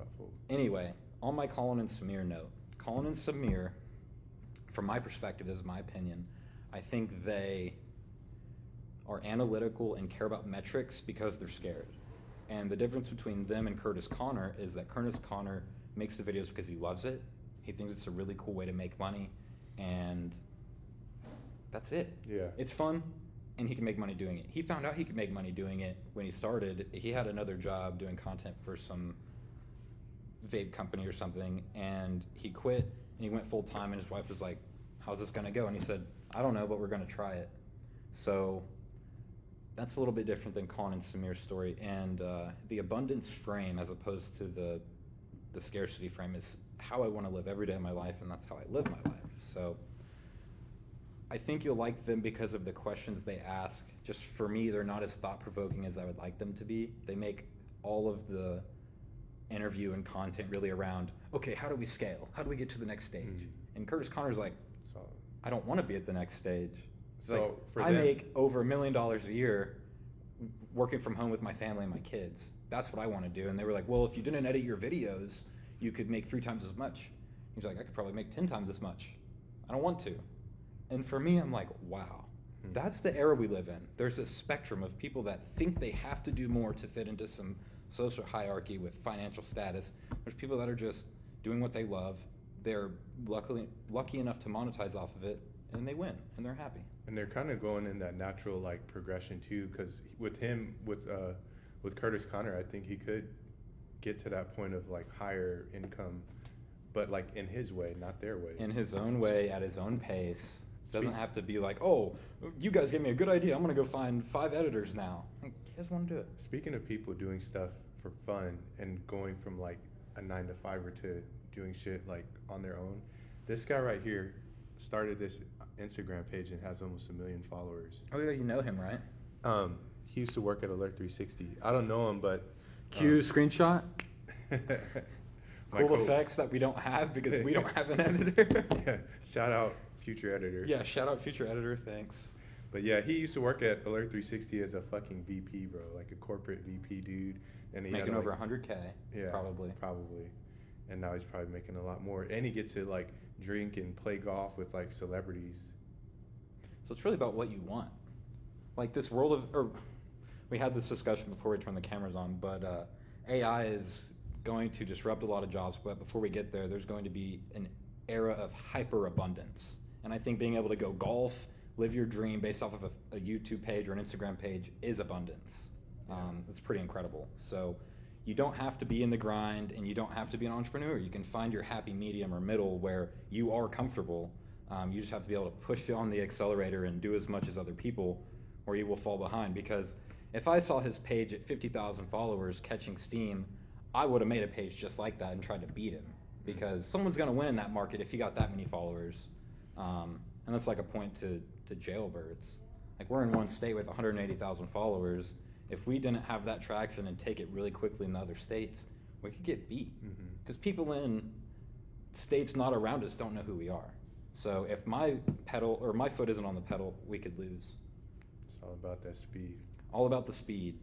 thoughtful. Anyway, on my Colin and Samir note, Colin and Samir, from my perspective, this is my opinion, I think they are analytical and care about metrics because they're scared. And the difference between them and Curtis Connor is that Curtis Connor makes the videos because he loves it. He thinks it's a really cool way to make money, and that's it. Yeah. It's fun, and he can make money doing it. He found out he could make money doing it when he started. He had another job doing content for some vape company or something, and he quit, and he went full time, and his wife was like, how's this going to go? And he said, I don't know, but we're going to try it. So that's a little bit different than Colin and Samir's story. And the abundance frame, as opposed to the scarcity frame, is how I want to live every day of my life, and that's how I live my life. So I think you'll like them because of the questions they ask. Just for me, they're not as thought-provoking as I would like them to be. They make all of the interview and content really around, okay, how do we scale? How do we get to the next stage? And Curtis Connor's like, I don't want to be at the next stage. So like, I make over $1 million a year working from home with my family and my kids. That's what I want to do. And they were like, well, if you didn't edit your videos, you could make 3 times as much. He's like, I could probably make 10 times as much. I don't want to. And for me, I'm like, wow, that's the era we live in. There's a spectrum of people that think they have to do more to fit into some social hierarchy with financial status. There's people that are just doing what they love. They're lucky enough to monetize off of it, and they win, and they're happy. And they're kind of going in that natural like progression too, because with him, with Curtis Connor, I think he could get to that point of like higher income, but like in his way, not their way. In his own way, at his own pace. Doesn't have to be like, oh, you guys gave me a good idea, I'm going to go find 5 editors now. Like, you guys want to do it. Speaking of people doing stuff for fun and going from like a 9-to-5er to doing shit like on their own, this guy right here started this Instagram page and has almost 1 million followers. Oh yeah, you know him, right? He used to work at Alert 360. I don't know him, but Cue screenshot. Cool co- effects that we don't have because we don't have an editor. Yeah, shout out future editor. Yeah, shout out future editor, thanks. But yeah, he used to work at Alert 360 as a fucking VP, bro, like a corporate VP dude. And he making had over like, $100K, yeah, probably. And now he's probably making a lot more. And he gets to like drink and play golf with like celebrities. So it's really about what you want. Like this world of, or we had this discussion before we turned the cameras on, but AI is going to disrupt a lot of jobs. But before we get there, there's going to be an era of hyper abundance. And I think being able to go golf, live your dream based off of a YouTube page or an Instagram page is abundance. It's pretty incredible. So you don't have to be in the grind, and you don't have to be an entrepreneur. You can find your happy medium or middle where you are comfortable. You just have to be able to push on the accelerator and do as much as other people, or you will fall behind. Because if I saw his page at 50,000 followers catching steam, I would have made a page just like that and tried to beat him. Because someone's going to win in that market if he got that many followers. And that's like a point to jailbirds. Like, we're in one state with 180,000 followers. If we didn't have that traction and take it really quickly in the other states, we could get beat. Because people in states not around us don't know who we are. So if my pedal or my foot isn't on the pedal, we could lose. It's all about that speed. All about the speed.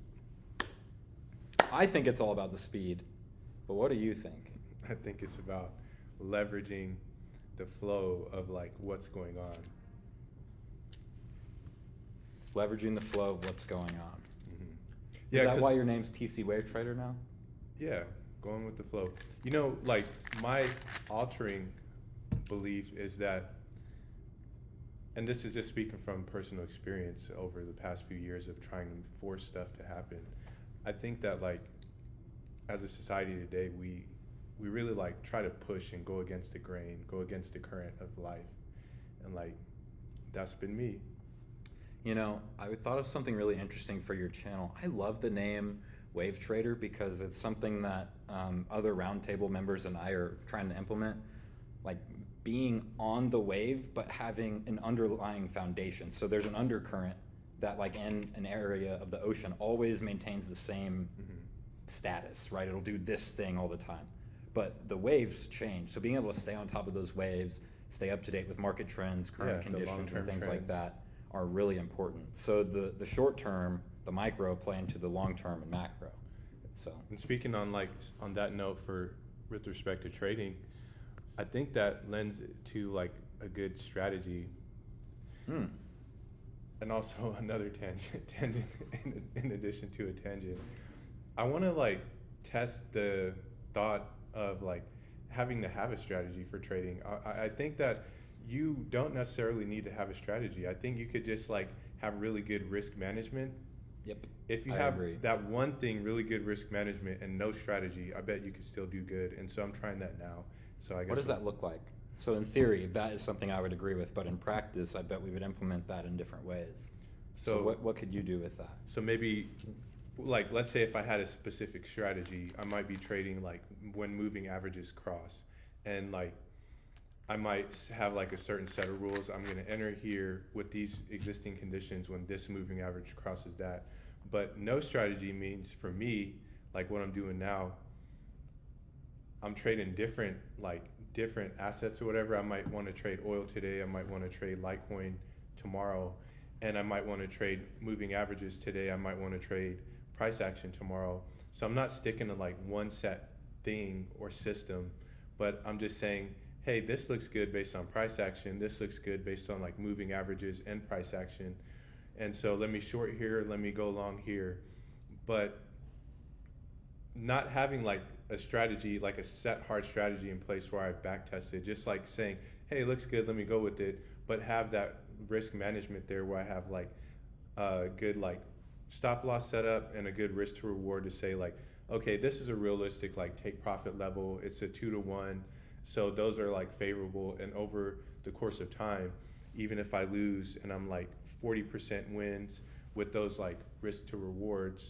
I think it's all about the speed. But what do you think? I think it's about leveraging the flow of like what's going on. Leveraging the flow of what's going on. Yeah, is that why your name's TC Wave Trader now? Yeah, going with the flow. You know, like my altering belief is that, and this is just speaking from personal experience over the past few years of trying to force stuff to happen. I think that like as a society today, we really like try to push and go against the grain, go against the current of life. And like, that's been me. You know, I thought of something really interesting for your channel. I love the name Wave Trader because it's something that other Roundtable members and I are trying to implement. Like being on the wave, but having an underlying foundation. So there's an undercurrent that like in an area of the ocean always maintains the same status, right? It'll do this thing all the time. But the waves change. So being able to stay on top of those waves, stay up to date with market trends, current conditions, and things like that are really important. So the short term, the micro, play into the long term and macro. So. And speaking on on that note with respect to trading, I think that lends to like a good strategy. And also another tangent in addition to a tangent. I want to like test the thought of like having to have a strategy for trading. I think that you don't necessarily need to have a strategy. I think you could just like have really good risk management. Yep. If you I have agree. that one thing, really good risk management and no strategy, I bet you could still do good. And so I'm trying that now. So I guess. What does that look like? So in theory, that is something I would agree with, but in practice, I bet we would implement that in different ways. So what could you do with that? So maybe, like, let's say if I had a specific strategy, I might be trading like when moving averages cross, and like I might have like a certain set of rules. I'm going to enter here with these existing conditions when this moving average crosses that. But no strategy means for me, like what I'm doing now, I'm trading different assets or whatever. I might want to trade oil today. I might want to trade Litecoin tomorrow, and I might want to trade moving averages today. I might want to trade price action tomorrow. So I'm not sticking to like one set thing or system, but I'm just saying, hey, this looks good based on price action. This looks good based on like moving averages and price action. And so let me short here, let me go long here. But not having like a strategy, like a set hard strategy in place where I've back tested, just like saying, hey, it looks good, let me go with it, but have that risk management there where I have like a good like stop loss setup and a good risk to reward to say like, okay, this is a realistic like take profit level. It's a 2-to-1, so those are like favorable. And over the course of time, even if I lose and I'm like 40% wins with those like risk to rewards,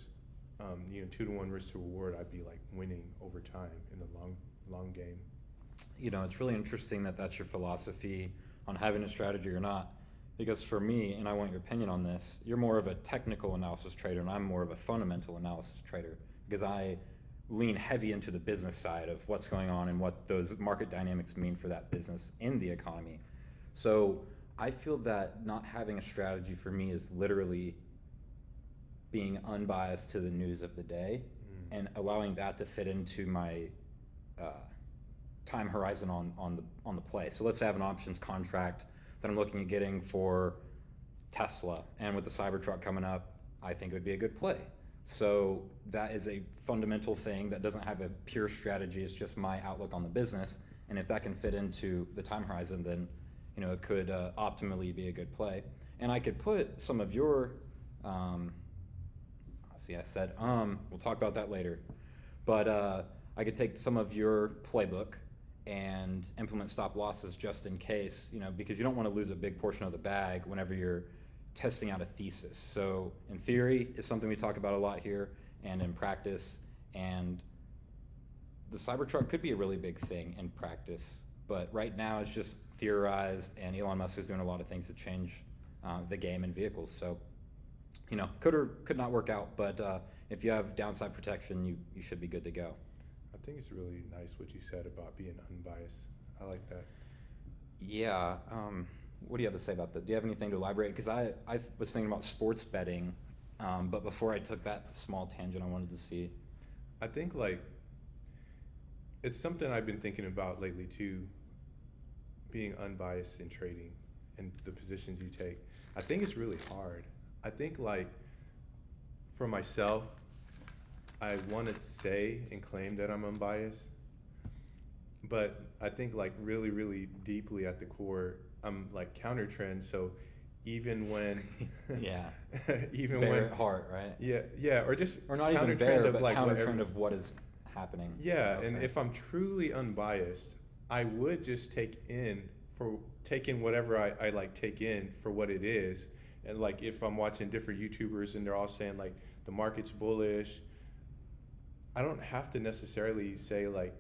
2-to-1 risk to reward, I'd be like winning over time in the long game. It's really interesting that that's your philosophy on having a strategy or not. Because for me, and I want your opinion on this, you're more of a technical analysis trader, and I'm more of a fundamental analysis trader. Because I lean heavy into the business side of what's going on and what those market dynamics mean for that business in the economy. So I feel that not having a strategy for me is literally being unbiased to the news of the day and allowing that to fit into my time horizon on the play. So let's say I have an options contract that I'm looking at getting for Tesla, and with the Cybertruck coming up, I think it would be a good play. So that is a fundamental thing that doesn't have a pure strategy. It's just my outlook on the business, and if that can fit into the time horizon, then it could optimally be a good play. And I could put some of your I said we'll talk about that later, but I could take some of your playbook and implement stop losses just in case, because you don't want to lose a big portion of the bag whenever you're testing out a thesis. So in theory, it's something we talk about a lot here, and in practice, and the Cybertruck could be a really big thing in practice, but right now it's just theorized, and Elon Musk is doing a lot of things to change the game in vehicles. So, could or could not work out, but if you have downside protection, you should be good to go. I think it's really nice what you said about being unbiased. I like that. Yeah. What do you have to say about that? Do you have anything to elaborate? Because I was thinking about sports betting, but before I took that small tangent, I wanted to see. I think like it's something I've been thinking about lately too, being unbiased in trading and the positions you take. I think it's really hard. I think like for myself, I want to say and claim that I'm unbiased, but I think like really, really deeply at the core, I'm like counter trend. So even when, yeah, even bear when at heart, right? Yeah, or just or not counter even bear, trend of but like counter whatever. trend of what is happening. Yeah, Okay. and if I'm truly unbiased, I would just take in whatever I like take in for what it is. And like if I'm watching different YouTubers and they're all saying like the market's bullish, I don't have to necessarily say like,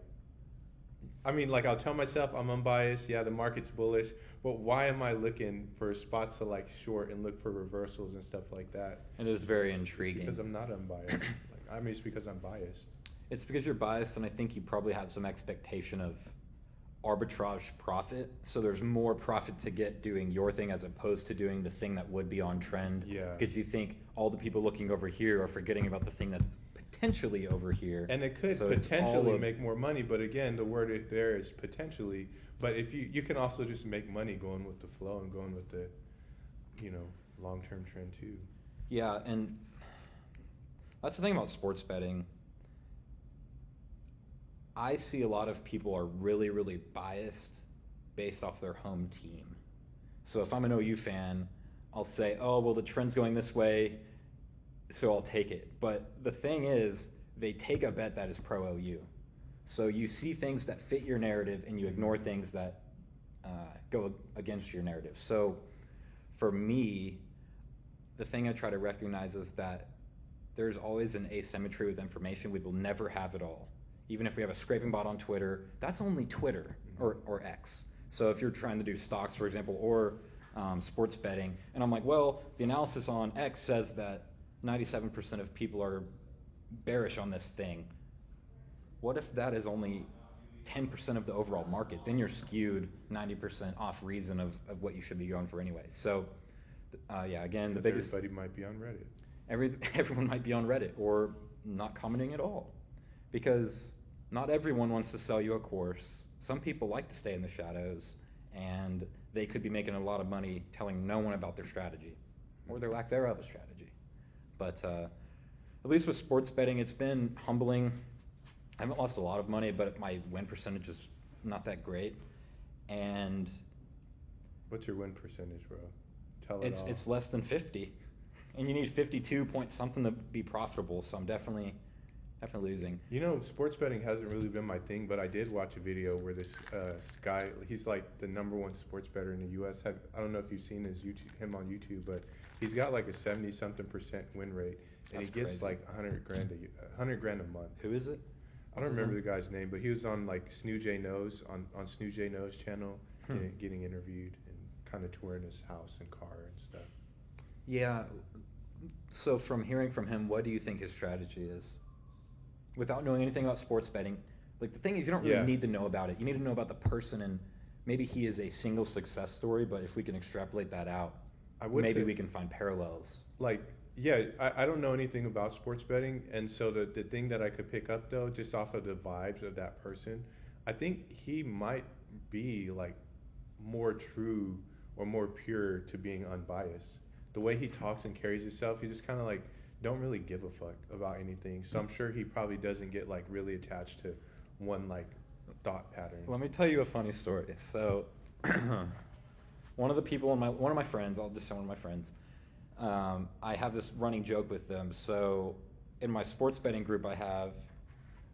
I mean, like I'll tell myself I'm unbiased, yeah, the market's bullish, but why am I looking for spots to like short and look for reversals and stuff like that? It is very intriguing. It's because I'm not unbiased. It's because I'm biased. It's because you're biased, and I think you probably have some expectation of arbitrage profit. So there's more profit to get doing your thing as opposed to doing the thing that would be on trend. Yeah. Because you think all the people looking over here are forgetting about the thing that's potentially over here. And it could So it's all potentially of- make more money, but again, the word there is potentially. But if you can also just make money going with the flow and going with the, long-term trend too. Yeah, and that's the thing about sports betting. I see a lot of people are really, really biased based off their home team. So if I'm an OU fan, I'll say, oh, well, the trend's going this way, so I'll take it. But the thing is, they take a bet that is pro OU. So you see things that fit your narrative and you ignore things that go against your narrative. So for me, the thing I try to recognize is that there's always an asymmetry with information. We will never have it all. Even if we have a scraping bot on Twitter, that's only Twitter or X. So if you're trying to do stocks, for example, or sports betting, and I'm like, well, the analysis on X says that 97% of people are bearish on this thing. What if that is only 10% of the overall market? Then you're skewed 90% off reason of what you should be going for anyway. So, yeah, again, the biggest... Everybody might be on Reddit. Everyone might be on Reddit or not commenting at all. Because not everyone wants to sell you a course. Some people like to stay in the shadows, and they could be making a lot of money telling no one about their strategy or their lack thereof of strategy. But at least with sports betting, it's been humbling. I haven't lost a lot of money, but my win percentage is not that great. And what's your win percentage, bro? Tell it all. It's less than 50, and you need 52 point something to be profitable. So I'm definitely losing. Sports betting hasn't really been my thing, but I did watch a video where this guy, he's like the #1 sports bettor in the U.S. I don't know if you've seen him on YouTube, but he's got like a 70-something% win rate, and That's he gets crazy. like $100,000 a month. Who is it? I don't remember the guy's name, but he was on like Snoo J Knows on Snoo J Knows channel, getting interviewed and kind of touring his house and car and stuff. Yeah. So from hearing from him, what do you think his strategy is? Without knowing anything about sports betting, like the thing is, you don't really need to know about it. You need to know about the person, and maybe he is a single success story. But if we can extrapolate that out, maybe we can find parallels. Like, yeah, I don't know anything about sports betting, and so the thing that I could pick up though, just off of the vibes of that person, I think he might be like more true or more pure to being unbiased. The way he talks and carries himself, he just kind of like don't really give a fuck about anything. So I'm sure he probably doesn't get like really attached to one like thought pattern. Let me tell you a funny story. So one of my friends, I'll just say one of my friends, I have this running joke with them. So in my sports betting group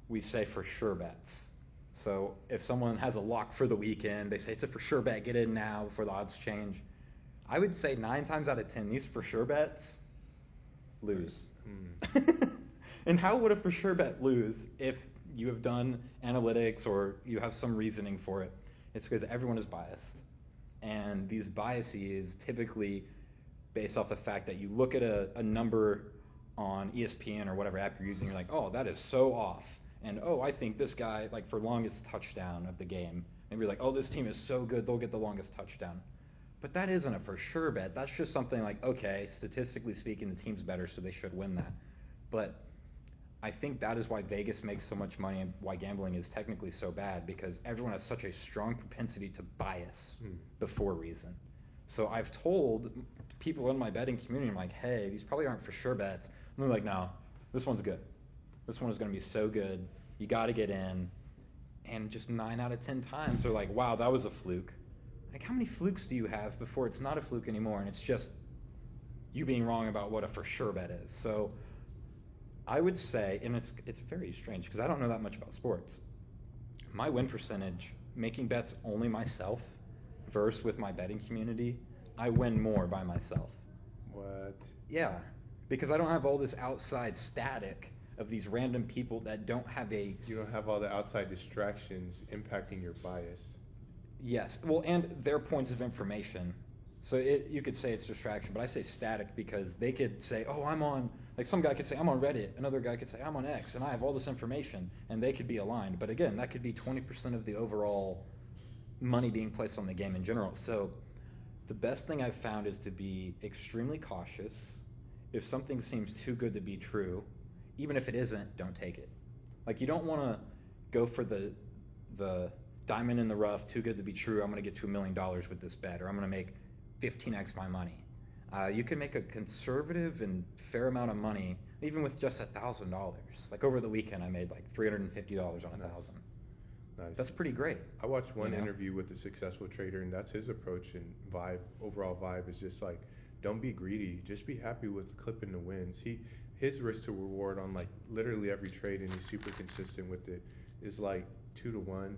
we say for sure bets. So if someone has a lock for the weekend, they say it's a for sure bet, get in now before the odds change. I would say 9 times out of 10, these for sure bets lose. And how would a for sure bet lose if you have done analytics or you have some reasoning for it? It's because everyone is biased. And these biases typically based off the fact that you look at a number on ESPN or whatever app you're using, you're like, oh, that is so off. And, oh, I think this guy, like for longest touchdown of the game, maybe you're like, oh, this team is so good, they'll get the longest touchdown. But that isn't a for sure bet. That's just something like, okay, statistically speaking, the team's better, so they should win that. But I think that is why Vegas makes so much money and why gambling is technically so bad, because everyone has such a strong propensity to bias before reason. So I've told people in my betting community, I'm like, hey, these probably aren't for sure bets. And they're like, no, this one's good. This one is going to be so good. You got to get in. And just 9 out of 10 times they're like, wow, that was a fluke. Like, how many flukes do you have before it's not a fluke anymore and it's just you being wrong about what a for sure bet is? So I would say, and it's very strange because I don't know that much about sports, my win percentage, making bets only myself versus with my betting community, I win more by myself. What? Yeah, because I don't have all this outside static of these random people that don't have a... You don't have all the outside distractions impacting your bias. Yes, well, and their points of information. So you could say it's distraction, but I say static because they could say, oh, I'm on... Like some guy could say, I'm on Reddit. Another guy could say, I'm on X, and I have all this information, and they could be aligned. But again, that could be 20% of the overall money being placed on the game in general. So the best thing I've found is to be extremely cautious. If something seems too good to be true, even if it isn't, don't take it. Like, you don't want to go for the diamond in the rough, too good to be true. I'm going to get to $1 million with this bet, or I'm going to make 15x my money. You can make a conservative and fair amount of money even with just $1,000. Like, over the weekend, I made like $350 on 1,000. Nice. That's pretty great. I watched one interview with a successful trader, and that's his approach and vibe. Overall vibe is just like, don't be greedy. Just be happy with clipping the wins. His risk to reward on like literally every trade, and he's super consistent with it, is like 2 to 1.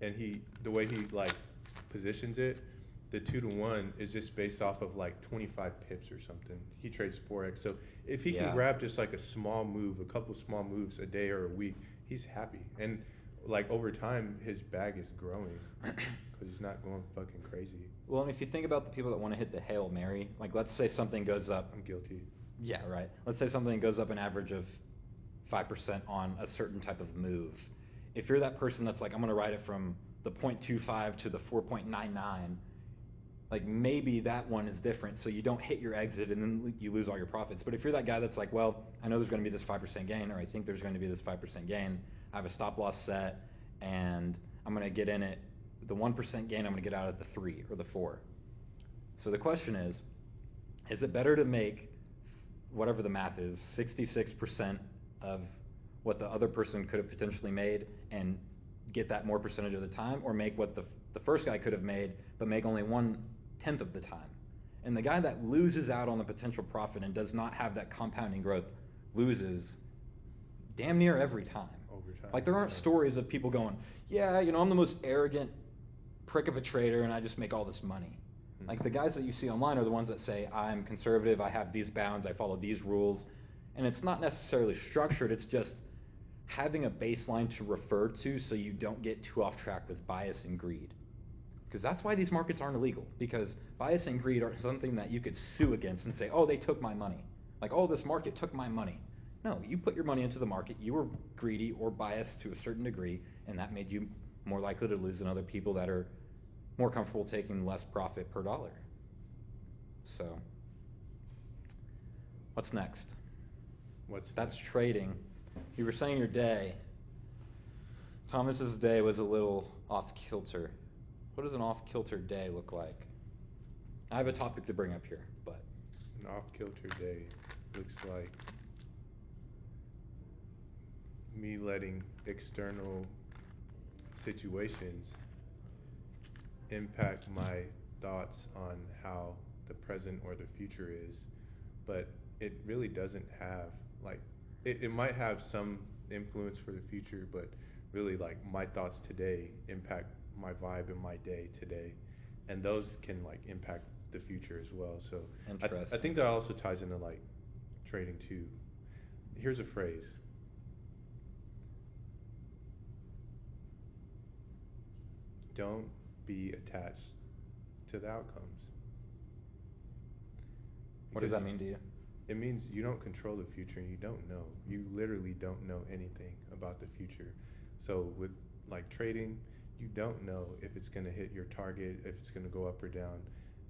And the way he like positions it, the 2 to 1 is just based off of like 25 pips or something. He trades Forex, so if he can grab just like a small move, a couple small moves a day or a week, he's happy. And like over time, his bag is growing because he's not going fucking crazy. Well, and if you think about the people that want to hit the Hail Mary, like let's say something goes up. I'm guilty. Yeah, right. Let's say something goes up an average of 5% on a certain type of move. If you're that person that's like, I'm going to ride it from the 0.25 to the 4.99, like maybe that one is different, so you don't hit your exit and then you lose all your profits. But if you're that guy that's like, well, I know there's going to be this 5% gain, or I think there's going to be this 5% gain, I have a stop loss set, and I'm going to get in it, the 1% gain, I'm going to get out at the 3 or the 4. So the question is it better to make whatever the math is, 66% of what the other person could have potentially made and get that more percentage of the time, or make what the first guy could have made but make only 1/10 of the time? And the guy that loses out on the potential profit and does not have that compounding growth loses damn near every time. Over time. Like, there aren't stories of people going, yeah, I'm the most arrogant prick of a trader and I just make all this money. Like, the guys that you see online are the ones that say, I'm conservative, I have these bounds, I follow these rules. And it's not necessarily structured, it's just having a baseline to refer to so you don't get too off track with bias and greed. Because that's why these markets aren't illegal. Because bias and greed are something that you could sue against and say, oh, they took my money. Like, oh, this market took my money. No, you put your money into the market, you were greedy or biased to a certain degree, and that made you more likely to lose than other people that are more comfortable taking less profit per dollar. So, what's next? That's trading. You were saying your day. Thomas's day was a little off kilter. What does an off kilter day look like? I have a topic to bring up here, but an off kilter day looks like me letting external situations impact my thoughts on how the present or the future is, but it really doesn't have, like, it might have some influence for the future, but really, like, my thoughts today impact my vibe in my day today, and those can like impact the future as well. So I think that also ties into like trading too. Here's a phrase: don't be attached to the outcomes. What does that mean to you? It means you don't control the future, and you don't know. You literally don't know anything about the future. So with like trading, you don't know if it's going to hit your target, if it's going to go up or down.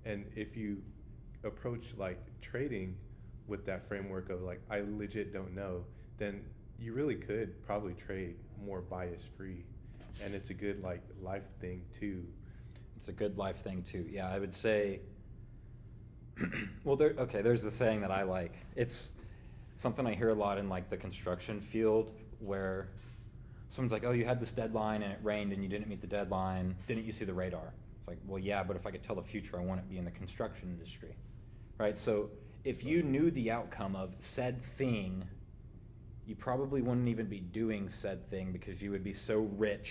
And if you approach like trading with that framework of like, I legit don't know, then you really could probably trade more bias free. And it's a good like life thing too. It's a good life thing too. Yeah, I would say, well, there's the saying that I like. It's something I hear a lot in like the construction field, where someone's like, oh, you had this deadline and it rained and you didn't meet the deadline. Didn't you see the radar? It's like, well, yeah, but if I could tell the future, I wouldn't be in the construction industry, right? So if you knew the outcome of said thing, you probably wouldn't even be doing said thing, because you would be so rich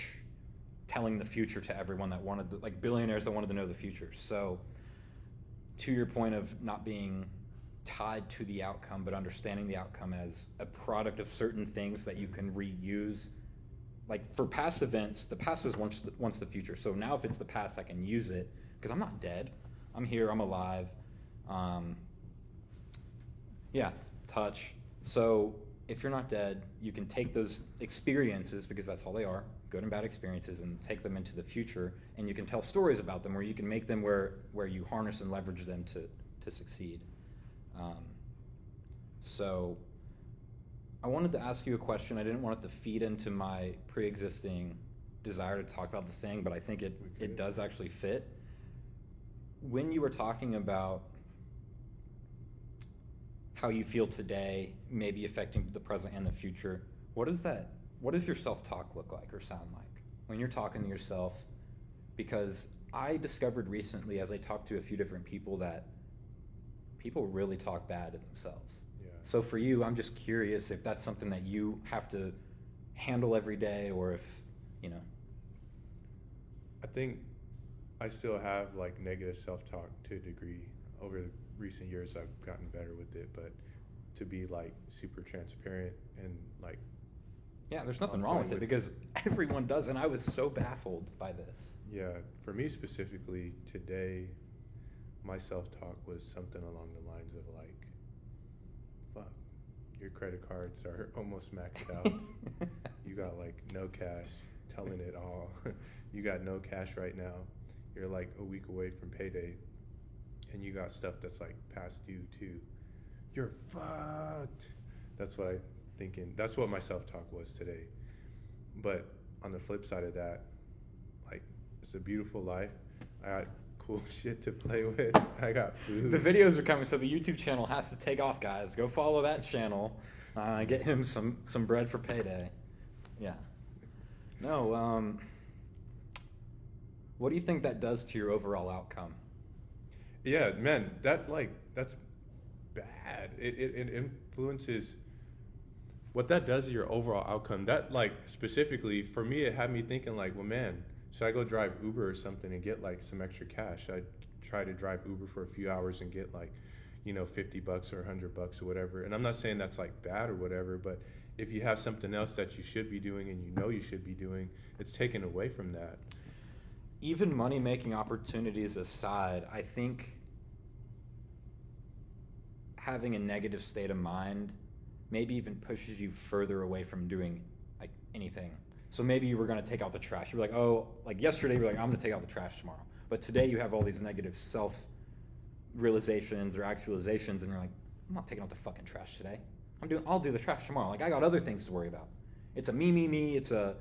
telling the future to everyone that wanted to, like billionaires that wanted to know the future. So to your point of not being tied to the outcome, but understanding the outcome as a product of certain things that you can reuse. Like for past events, the past was once the future. So now if it's the past, I can use it because I'm not dead. I'm here, I'm alive. Touch. So if you're not dead, you can take those experiences, because that's all they are, good and bad experiences, and take them into the future, and you can tell stories about them, where you can make them where you harness and leverage them to succeed. So I wanted to ask you a question. I didn't want it to feed into my pre-existing desire to talk about the thing, but I think it does actually fit. When you were talking about how you feel today may be affecting the present and the future, what does your self-talk look like or sound like when you're talking to yourself? Because I discovered recently, as I talked to a few different people, that people really talk bad to themselves. Yeah. So for you, I'm just curious if that's something that you have to handle every day, or if, you know. I think I still have like negative self-talk to a degree. Over the recent years, I've gotten better with it, but to be like super transparent and like Yeah, there's nothing on wrong point with it because everyone does, and I was so baffled by this. Yeah, for me specifically today, my self-talk was something along the lines of like, fuck, your credit cards are almost maxed out. You got like no cash, telling it all. You got no cash right now. You're like a week away from payday, and you got stuff that's like past due too. You're fucked. That's what I thinking. That's what my self-talk was today. But on the flip side of that, like, it's a beautiful life. I got cool shit to play with. I got food. The videos are coming, so the YouTube channel has to take off, guys. Go follow that channel. Get him some bread for payday. Yeah. No. What do you think that does to your overall outcome? Yeah, man, that's bad. It influences what that does is your overall outcome. That like specifically for me, it had me thinking like, well, man, should I go drive Uber or something and get like some extra cash? I'd try to drive Uber for a few hours and get like, $50 or $100 or whatever. And I'm not saying that's like bad or whatever, but if you have something else that you should be doing and you should be doing, it's taken away from that. Even money-making opportunities aside, I think having a negative state of mind maybe even pushes you further away from doing like anything. So maybe you were going to take out the trash. You were like, oh, like yesterday you were like, I'm going to take out the trash tomorrow. But today you have all these negative self-realizations or actualizations, and you're like, I'm not taking out the fucking trash today. I'll do the trash tomorrow. Like, I got other things to worry about. It's a me. It's a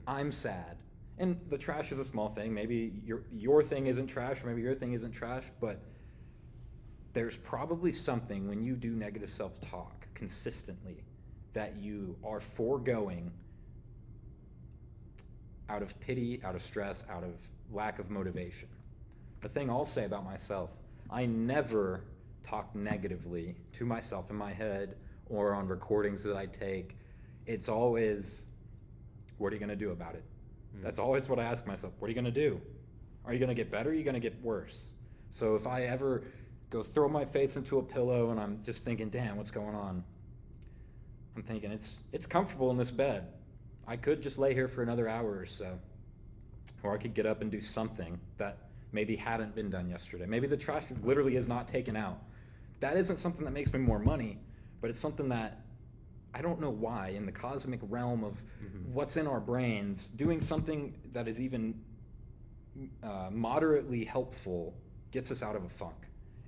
I'm sad. And the trash is a small thing. Maybe your thing isn't trash, or maybe your thing isn't trash, but there's probably something when you do negative self-talk consistently that you are foregoing out of pity, out of stress, out of lack of motivation. The thing I'll say about myself, I never talk negatively to myself in my head or on recordings that I take. It's always, what are you going to do about it? That's always what I ask myself. What are you going to do? Are you going to get better? Or are you going to get worse? So if I ever go throw my face into a pillow and I'm just thinking, damn, what's going on? I'm thinking, it's comfortable in this bed. I could just lay here for another hour or so. Or I could get up and do something that maybe hadn't been done yesterday. Maybe the trash literally is not taken out. That isn't something that makes me more money, but it's something that I don't know why, in the cosmic realm of what's in our brains, doing something that is even moderately helpful gets us out of a funk.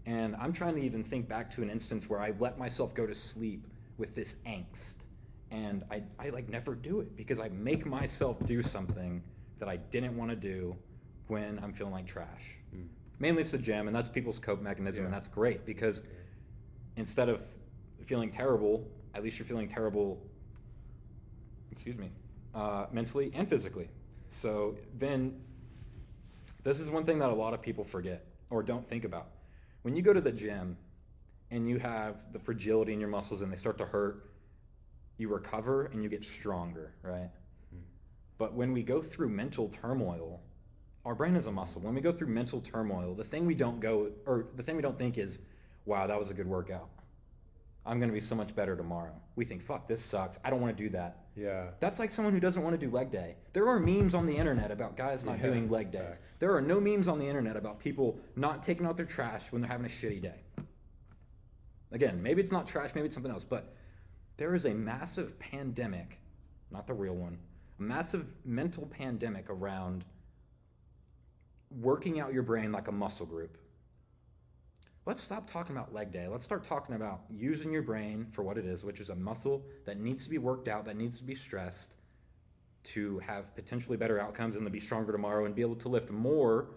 And I'm trying to even think back to an instance where I let myself go to sleep with this angst. And I like never do it because I make myself do something that I didn't want to do when I'm feeling like trash. Mainly it's the gym, and that's people's cope mechanism, and that's great because instead of feeling terrible, at least you're feeling terrible, mentally and physically. So then, this is one thing that a lot of people forget or don't think about. When you go to the gym and you have the fragility in your muscles and they start to hurt, you recover and you get stronger, right? But when we go through mental turmoil, our brain is a muscle. When we go through mental turmoil, the thing we don't think is, wow, that was a good workout. I'm going to be so much better tomorrow. We think, fuck, this sucks. I don't want to do that. Yeah. That's like someone who doesn't want to do leg day. There are memes on the internet about guys not doing leg days. Facts. There are no memes on the internet about people not taking out their trash when they're having a shitty day. Again, maybe it's not trash, maybe it's something else, but there is a massive pandemic, not the real one, a massive mental pandemic around working out your brain like a muscle group. let's stop talking about leg day. Let's start talking about using your brain for what it is, which is a muscle that needs to be worked out, that needs to be stressed to have potentially better outcomes and to be stronger tomorrow and be able to lift more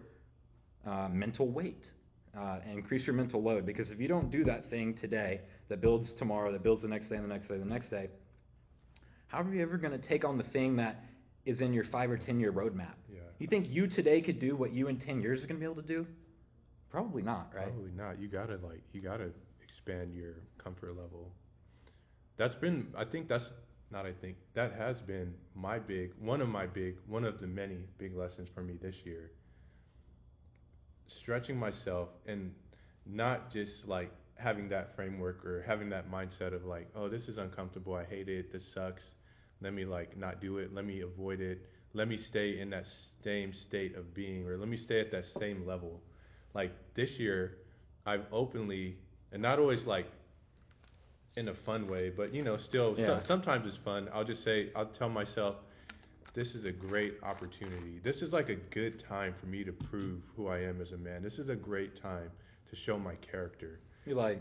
mental weight and increase your mental load. Because if you don't do that thing today that builds tomorrow, that builds the next day and the next day and the next day, how are you ever going to take on the thing that is in your 5 or 10 year roadmap? Yeah. You think you today could do what you in 10 years are going to be able to do? Probably not, right? Probably not. You gotta expand your comfort level. That has been one of the many big lessons for me this year. Stretching myself and not just like having that framework or having that mindset of like, oh, this is uncomfortable, I hate it, this sucks, let me like not do it, let me avoid it, let me stay in that same state of being, or let me stay at that same level. Like this year, I've openly, and not always like in a fun way, but still, sometimes it's fun. I'll tell myself, this is a great opportunity. This is like a good time for me to prove who I am as a man. This is a great time to show my character. You're like,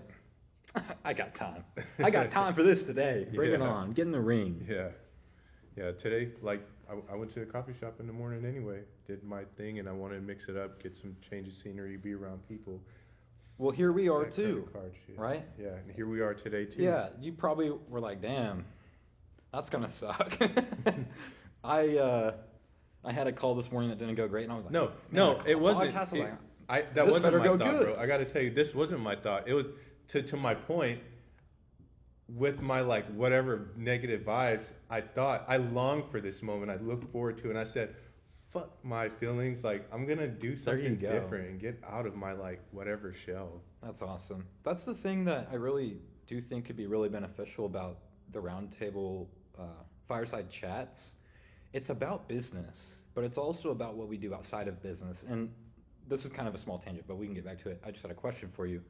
I got time. I got time for this today. Bring it on. Get in the ring. Yeah. Today, like, I went to the coffee shop in the morning anyway, did my thing, and I wanted to mix it up, get some change of scenery, be around people. Well, here we are too, right? Yeah, and here we are today too. Yeah, you probably were like, damn, that's going to suck. I had a call this morning that didn't go great, and I was like, no, it wasn't. That wasn't my thought, bro. I got to tell you, this wasn't my thought. It was to my point. With my like whatever negative vibes, I longed for this moment. I looked forward to it, and I said, "Fuck my feelings. Like I'm gonna do something different and get out of my like whatever shell." That's awesome. That's the thing that I really do think could be really beneficial about the Roundtable Fireside Chats. It's about business, but it's also about what we do outside of business. And this is kind of a small tangent, but we can get back to it. I just had a question for you.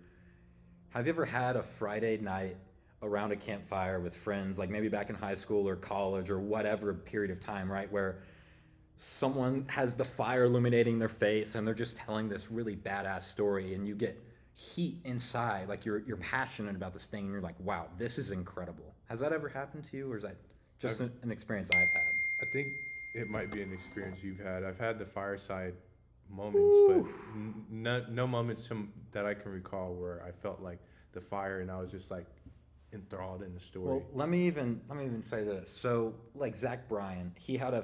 Have you ever had a Friday night around a campfire with friends, like maybe back in high school or college or whatever period of time, right, where someone has the fire illuminating their face and they're just telling this really badass story, and you get heat inside, like you're passionate about this thing, and you're like, wow, this is incredible. Has that ever happened to you, or is that just an experience I've had? I think it might be an experience you've had. I've had the fireside moments, but no moments that I can recall where I felt like the fire and I was just like enthralled in the story. Well, let me even say this. So, like Zach Bryan, he's a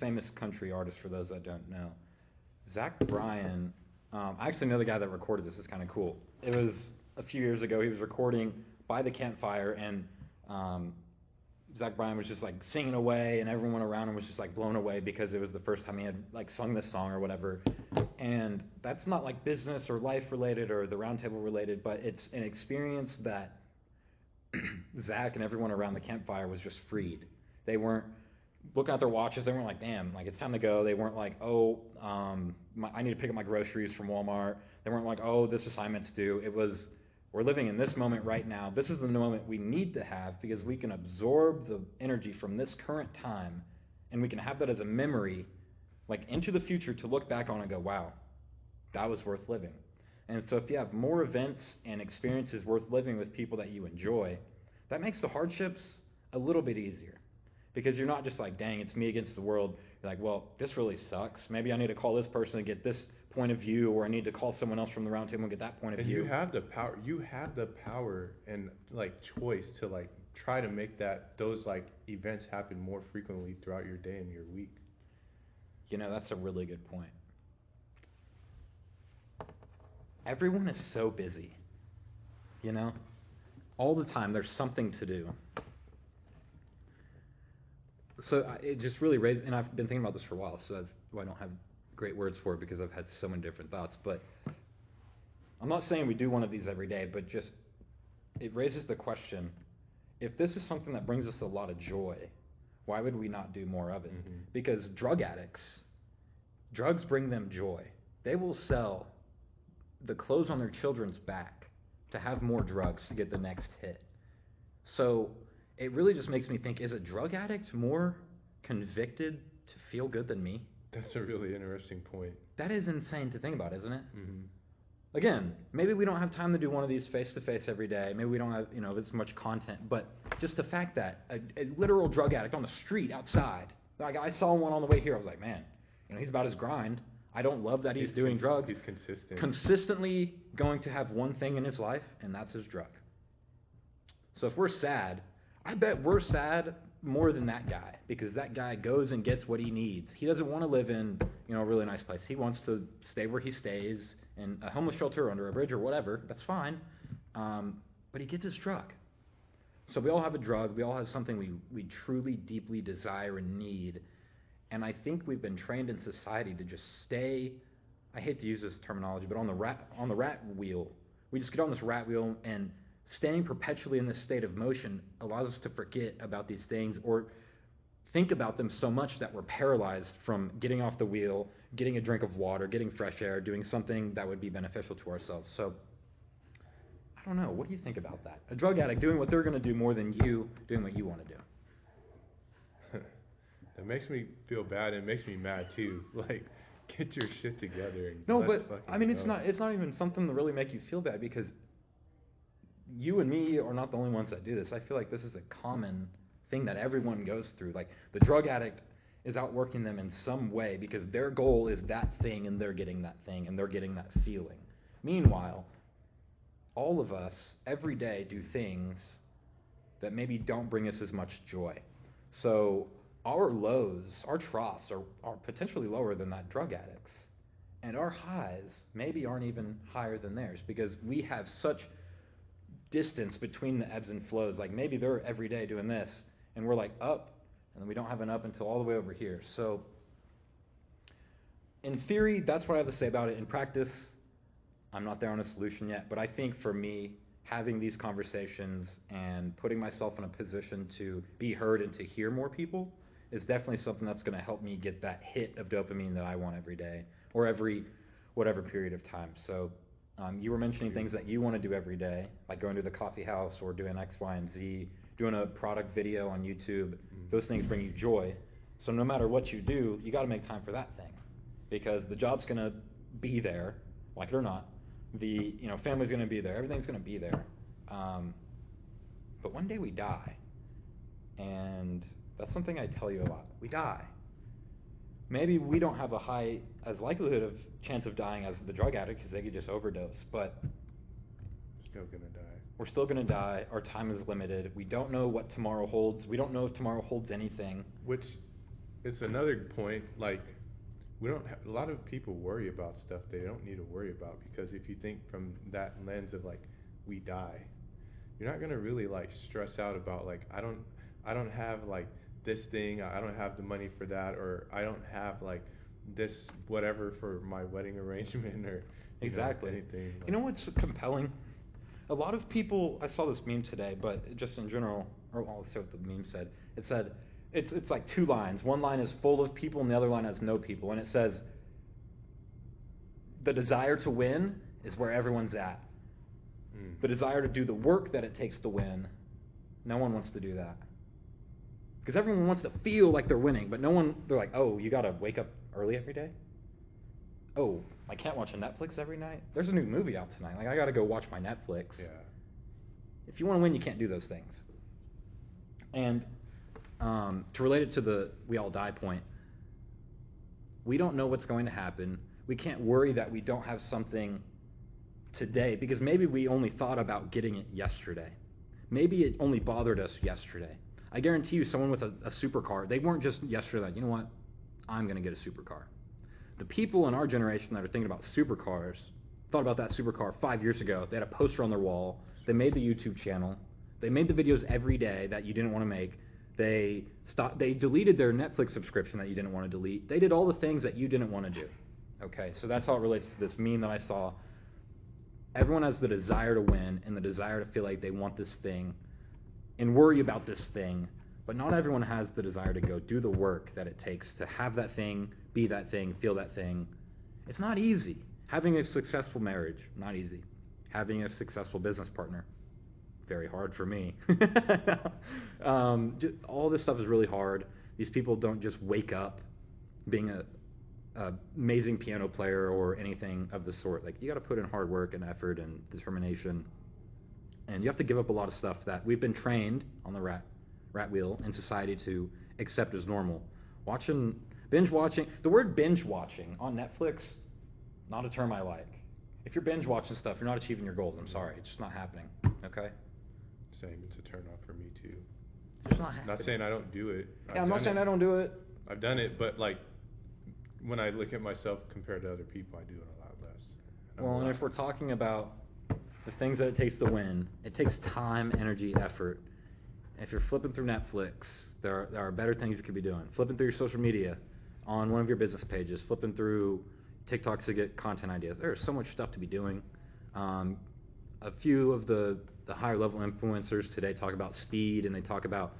famous country artist for those that don't know. Zach Bryan, I actually know the guy that recorded this. It's kind of cool. It was a few years ago. He was recording by the campfire, and Zach Bryan was just like singing away, and everyone around him was just like blown away because it was the first time he had like sung this song or whatever. And that's not like business or life related or the Roundtable related, but it's an experience that Zach and everyone around the campfire was just freed. They weren't looking at their watches. They weren't like, damn, like it's time to go. They weren't like, I need to pick up my groceries from Walmart. They weren't like, oh, this assignment to do. It was, we're living in this moment right now. This is the moment we need to have because we can absorb the energy from this current time, and we can have that as a memory, like into the future, to look back on and go, wow, that was worth living. And so if you have more events and experiences worth living with people that you enjoy, that makes the hardships a little bit easier. Because you're not just like, dang, it's me against the world. You're like, well, this really sucks. Maybe I need to call this person and get this point of view, or I need to call someone else from the round table and get that point of view. And you have the power. You have the power and like choice to like try to make those like events happen more frequently throughout your day and your week. You know, that's a really good point. Everyone is so busy, you know? All the time there's something to do. So it just really raised, and I've been thinking about this for a while, so that's why I don't have great words for it, because I've had so many different thoughts. But I'm not saying we do one of these every day, but just it raises the question, if this is something that brings us a lot of joy, why would we not do more of it? Mm-hmm. Because drugs bring them joy. They will sell the clothes on their children's back to have more drugs to get the next hit. So it really just makes me think, is a drug addict more convicted to feel good than me? That's a really interesting point. That is insane to think about, isn't it? Mm-hmm. Again, maybe we don't have time to do one of these face-to-face every day. Maybe we don't have, as much content. But just the fact that a literal drug addict on the street outside, like I saw one on the way here, I was like, man, he's about his grind. I don't love that he's doing drugs. He's consistent. Consistently going to have one thing in his life, and that's his drug. So if we're sad, I bet we're sad more than that guy, because that guy goes and gets what he needs. He doesn't want to live in, a really nice place. He wants to stay where he stays, in a homeless shelter or under a bridge or whatever. That's fine. But he gets his drug. So we all have a drug. We all have something we truly, deeply desire and need. And I think we've been trained in society to just stay, I hate to use this terminology, but on the rat wheel. We just get on this rat wheel, and staying perpetually in this state of motion allows us to forget about these things or think about them so much that we're paralyzed from getting off the wheel, getting a drink of water, getting fresh air, doing something that would be beneficial to ourselves. So, I don't know. What do you think about that? A drug addict doing what they're going to do more than you doing what you want to do. It makes me feel bad, and it makes me mad too. Like, get your shit together. And no, but I mean, it's not even something to really make you feel bad, because you and me are not the only ones that do this. I feel like this is a common thing that everyone goes through. Like, the drug addict is outworking them in some way because their goal is that thing, and they're getting that thing, and they're getting that feeling. Meanwhile, all of us every day do things that maybe don't bring us as much joy. So our lows, our troughs are potentially lower than that drug addict's. And our highs maybe aren't even higher than theirs, because we have such distance between the ebbs and flows. Like, maybe they're every day doing this, and we're like up, and we don't have an up until all the way over here. So in theory, that's what I have to say about it. In practice, I'm not there on a solution yet, but I think for me, having these conversations and putting myself in a position to be heard and to hear more people is definitely something that's going to help me get that hit of dopamine that I want every day, or every whatever period of time. So you were mentioning things that you want to do every day, like going to the coffee house or doing X, Y, and Z, doing a product video on YouTube. Those things bring you joy. So no matter what you do, you got to make time for that thing, because the job's going to be there, like it or not. The family's going to be there. Everything's going to be there. But one day we die, and that's something I tell you a lot. We die. Maybe we don't have a high as likelihood of chance of dying as the drug addict, because they could just overdose, but still gonna die. We're still gonna die. Our time is limited. We don't know what tomorrow holds. We don't know if tomorrow holds anything. Which is another point. Like, we don't. A lot of people worry about stuff they don't need to worry about, because if you think from that lens of like, we die, you're not gonna really like stress out about like, I don't have like this thing, I don't have the money for that, or I don't have like this whatever for my wedding arrangement, or exactly anything. Like, you know what's compelling? A lot of people, I saw this meme today, but just in general, or I'll say what the meme said. It said, it's like two lines. One line is full of people, and the other line has no people. And it says, the desire to win is where everyone's at. The desire to do the work that it takes to win, no one wants to do that. Because everyone wants to feel like they're winning, but they're like, oh, you got to wake up early every day? Oh, I can't watch a Netflix every night? There's a new movie out tonight. Like, I got to go watch my Netflix. Yeah. If you want to win, you can't do those things. And to relate it to the we all die point, we don't know what's going to happen. We can't worry that we don't have something today, because maybe we only thought about getting it yesterday. Maybe it only bothered us yesterday. I guarantee you, someone with a supercar, they weren't just yesterday like, you know what, I'm going to get a supercar. The people in our generation that are thinking about supercars thought about that supercar 5 years ago. They had a poster on their wall. They made the YouTube channel. They made the videos every day that you didn't want to make. They deleted their Netflix subscription that you didn't want to delete. They did all the things that you didn't want to do. Okay, so that's how it relates to this meme that I saw. Everyone has the desire to win and the desire to feel like they want this thing and worry about this thing, but not everyone has the desire to go do the work that it takes to have that thing, be that thing, feel that thing. It's not easy. Having a successful marriage, not easy. Having a successful business partner, very hard for me. All this stuff is really hard. These people don't just wake up being a amazing piano player or anything of the sort. Like, you got to put in hard work and effort and determination, and you have to give up a lot of stuff that we've been trained on the rat wheel in society to accept as normal. Binge watching. The word binge watching on Netflix, not a term I like. If you're binge watching stuff, you're not achieving your goals. I'm sorry, it's just not happening. Okay. Same. It's a turn off for me too. It's not happening. Not saying I don't do it. Yeah, I'm not saying I don't do it. I've done it, but like when I look at myself compared to other people, I do it a lot less. Well, and if we're talking about the things that it takes to win, it takes time, energy, effort. If you're flipping through Netflix, there are better things you could be doing. Flipping through your social media on one of your business pages, flipping through TikToks to get content ideas. There's so much stuff to be doing. A few of the higher level influencers today talk about speed, and they talk about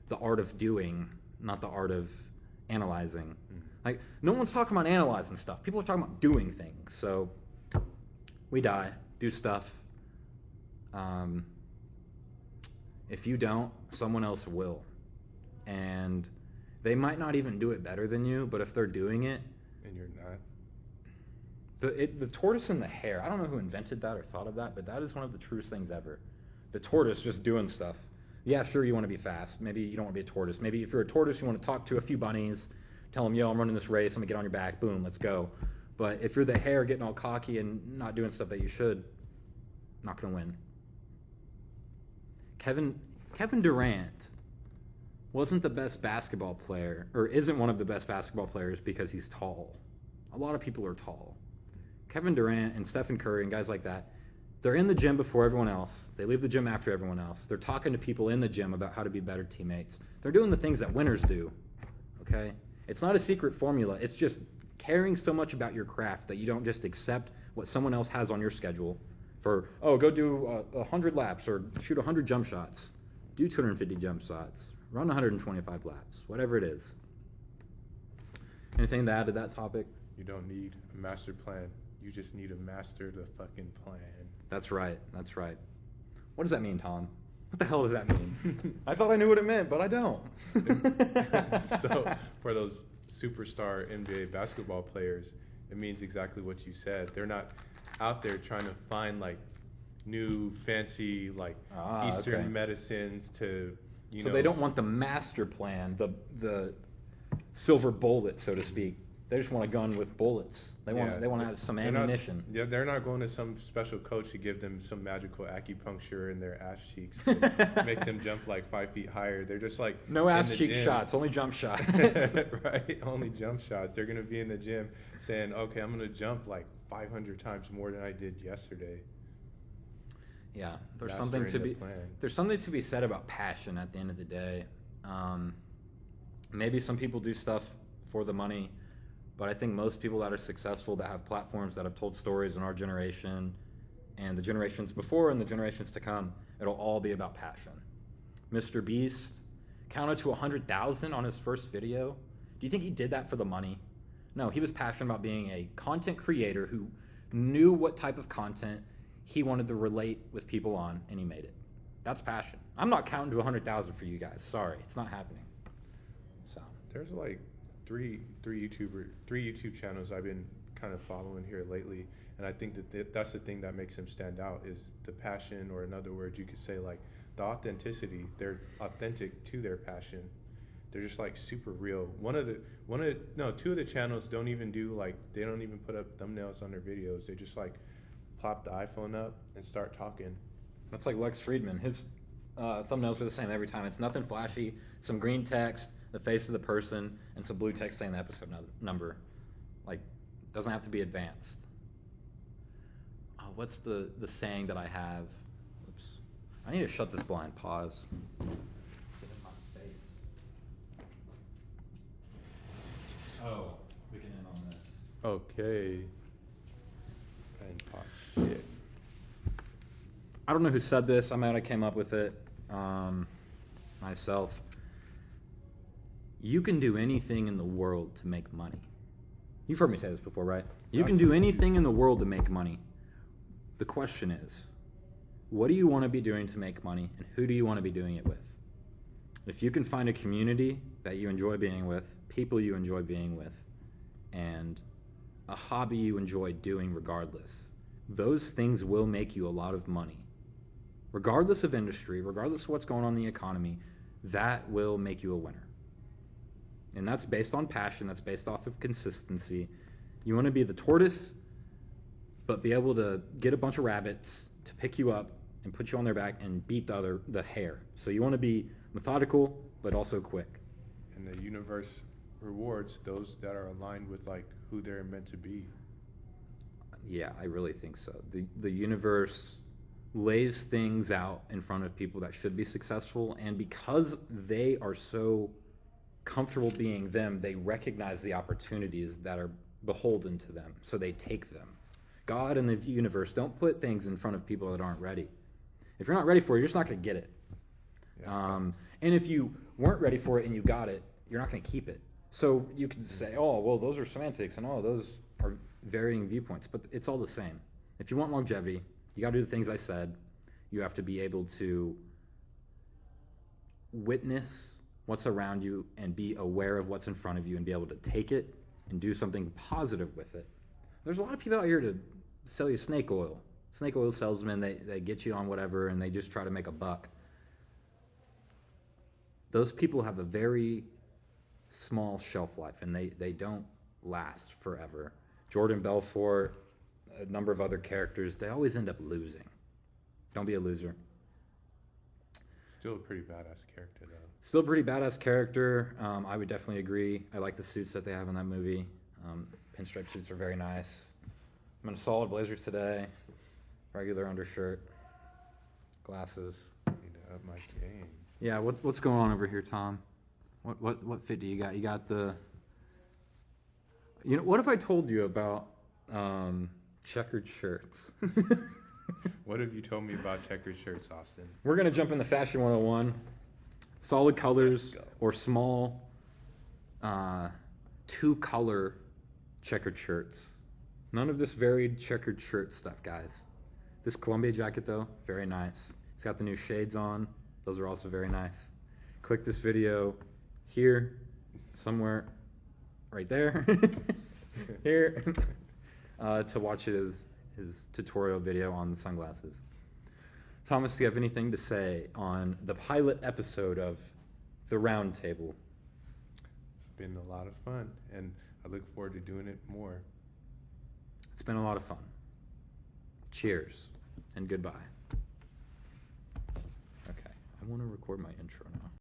the art of doing, not the art of analyzing. Like, no one's talking about analyzing stuff. People are talking about doing things. So we do stuff. If you don't, someone else will. And they might not even do it better than you, but if they're doing it... And you're not? The tortoise and the hare, I don't know who invented that or thought of that, but that is one of the truest things ever. The tortoise just doing stuff. Yeah, sure, you want to be fast. Maybe you don't want to be a tortoise. Maybe if you're a tortoise, you want to talk to a few bunnies, tell them, yo, I'm running this race, I'm going to get on your back, boom, let's go. But if you're the hare getting all cocky and not doing stuff that you should, not going to win. Kevin Durant wasn't the best basketball player, or isn't one of the best basketball players because he's tall. A lot of people are tall. Kevin Durant and Stephen Curry and guys like that, they're in the gym before everyone else. They leave the gym after everyone else. They're talking to people in the gym about how to be better teammates. They're doing the things that winners do, okay? It's not a secret formula. It's just caring so much about your craft that you don't just accept what someone else has on your schedule for, oh, go do 100 laps or shoot 100 jump shots. Do 250 jump shots. Run 125 laps. Whatever it is. Anything to add to that topic? You don't need a master plan. You just need to master the fucking plan. That's right. That's right. What does that mean, Tom? What the hell does that mean? I thought I knew what it meant, but I don't. So, for those superstar NBA basketball players, it means exactly what you said. They're not out there trying to find like new fancy like Eastern medicines to, you know. So they don't want the master plan, the silver bullet, so to speak. They just want a gun with bullets. They want to have some ammunition. They're not going to some special coach to give them some magical acupuncture in their ass cheeks to make them jump like 5 feet higher. They're just like no ass cheek shots, only jump shots. Right, only jump shots. They're going to be in the gym saying, okay, I'm going to jump like 500 times more than I did yesterday. Yeah, there's something to be said about passion at the end of the day. Maybe some people do stuff for the money, but I think most people that are successful, that have platforms, that have told stories in our generation and the generations before and the generations to come, it'll all be about passion. Mr. Beast counted to 100,000 on his first video. Do you think he did that for the money? No, he was passionate about being a content creator who knew what type of content he wanted to relate with people on, and he made it. That's passion. I'm not counting to 100,000 for you guys. Sorry, it's not happening. So there's like three YouTube channels I've been kind of following here lately, and I think that that's the thing that makes them stand out is the passion, or in other words, you could say like the authenticity. They're authentic to their passion. They're just like super real. Two of the channels don't even put up thumbnails on their videos. They just like plop the iPhone up and start talking. That's like Lex Friedman. His thumbnails are the same every time. It's nothing flashy. Some green text, the face of the person, and some blue text saying the episode number. Like, doesn't have to be advanced. What's the saying that I have? Oops. I need to shut this blind. Pause. Get in my face. Oh, we can end on this. Okay. And pause. Shit. I don't know who said this. I might have came up with it myself. You can do anything in the world to make money. You've heard me say this before, right? You can do anything in the world to make money. The question is, what do you want to be doing to make money, and who do you want to be doing it with? If you can find a community that you enjoy being with, people you enjoy being with, and a hobby you enjoy doing regardless, those things will make you a lot of money. Regardless of industry, regardless of what's going on in the economy, that will make you a winner. And that's based on passion, that's based off of consistency. You want to be the tortoise, but be able to get a bunch of rabbits to pick you up and put you on their back and beat the hare. So you want to be methodical, but also quick. And the universe rewards those that are aligned with like who they're meant to be. Yeah, I really think so. The universe lays things out in front of people that should be successful, and because they are so comfortable being them, they recognize the opportunities that are beholden to them, so they take them. God and the universe don't put things in front of people that aren't ready. If you're not ready for it, you're just not going to get it. Yeah, and if you weren't ready for it and you got it, you're not going to keep it. So you can say, oh, well, those are semantics, and oh, those are varying viewpoints, but it's all the same. If you want longevity, you got to do the things I said. You have to be able to witness what's around you and be aware of what's in front of you and be able to take it and do something positive with it. There's a lot of people out here to sell you snake oil. Snake oil salesmen, they get you on whatever and they just try to make a buck. Those people have a very small shelf life and they don't last forever. Jordan Belfort, a number of other characters, they always end up losing. Don't be a loser. Still a pretty badass character, though. Still a pretty badass character. I would definitely agree. I like the suits that they have in that movie. Pinstripe suits are very nice. I'm in a solid blazer today. Regular undershirt. Glasses. Need to up my game. Yeah, what's going on over here, Tom? What fit do you got? You got the... You know, what if I told you about checkered shirts? What have you told me about checkered shirts, Austin? We're going to jump into Fashion 101. Solid colors or small two-color checkered shirts. None of this varied checkered shirt stuff, guys. This Columbia jacket, though, very nice. It's got the new shades on. Those are also very nice. Click this video here, somewhere, right there, here, to watch his tutorial video on the sunglasses. Thomas, do you have anything to say on the pilot episode of the Roundtable? It's been a lot of fun, and I look forward to doing it more. It's been a lot of fun. Cheers, and goodbye. Okay, I want to record my intro now.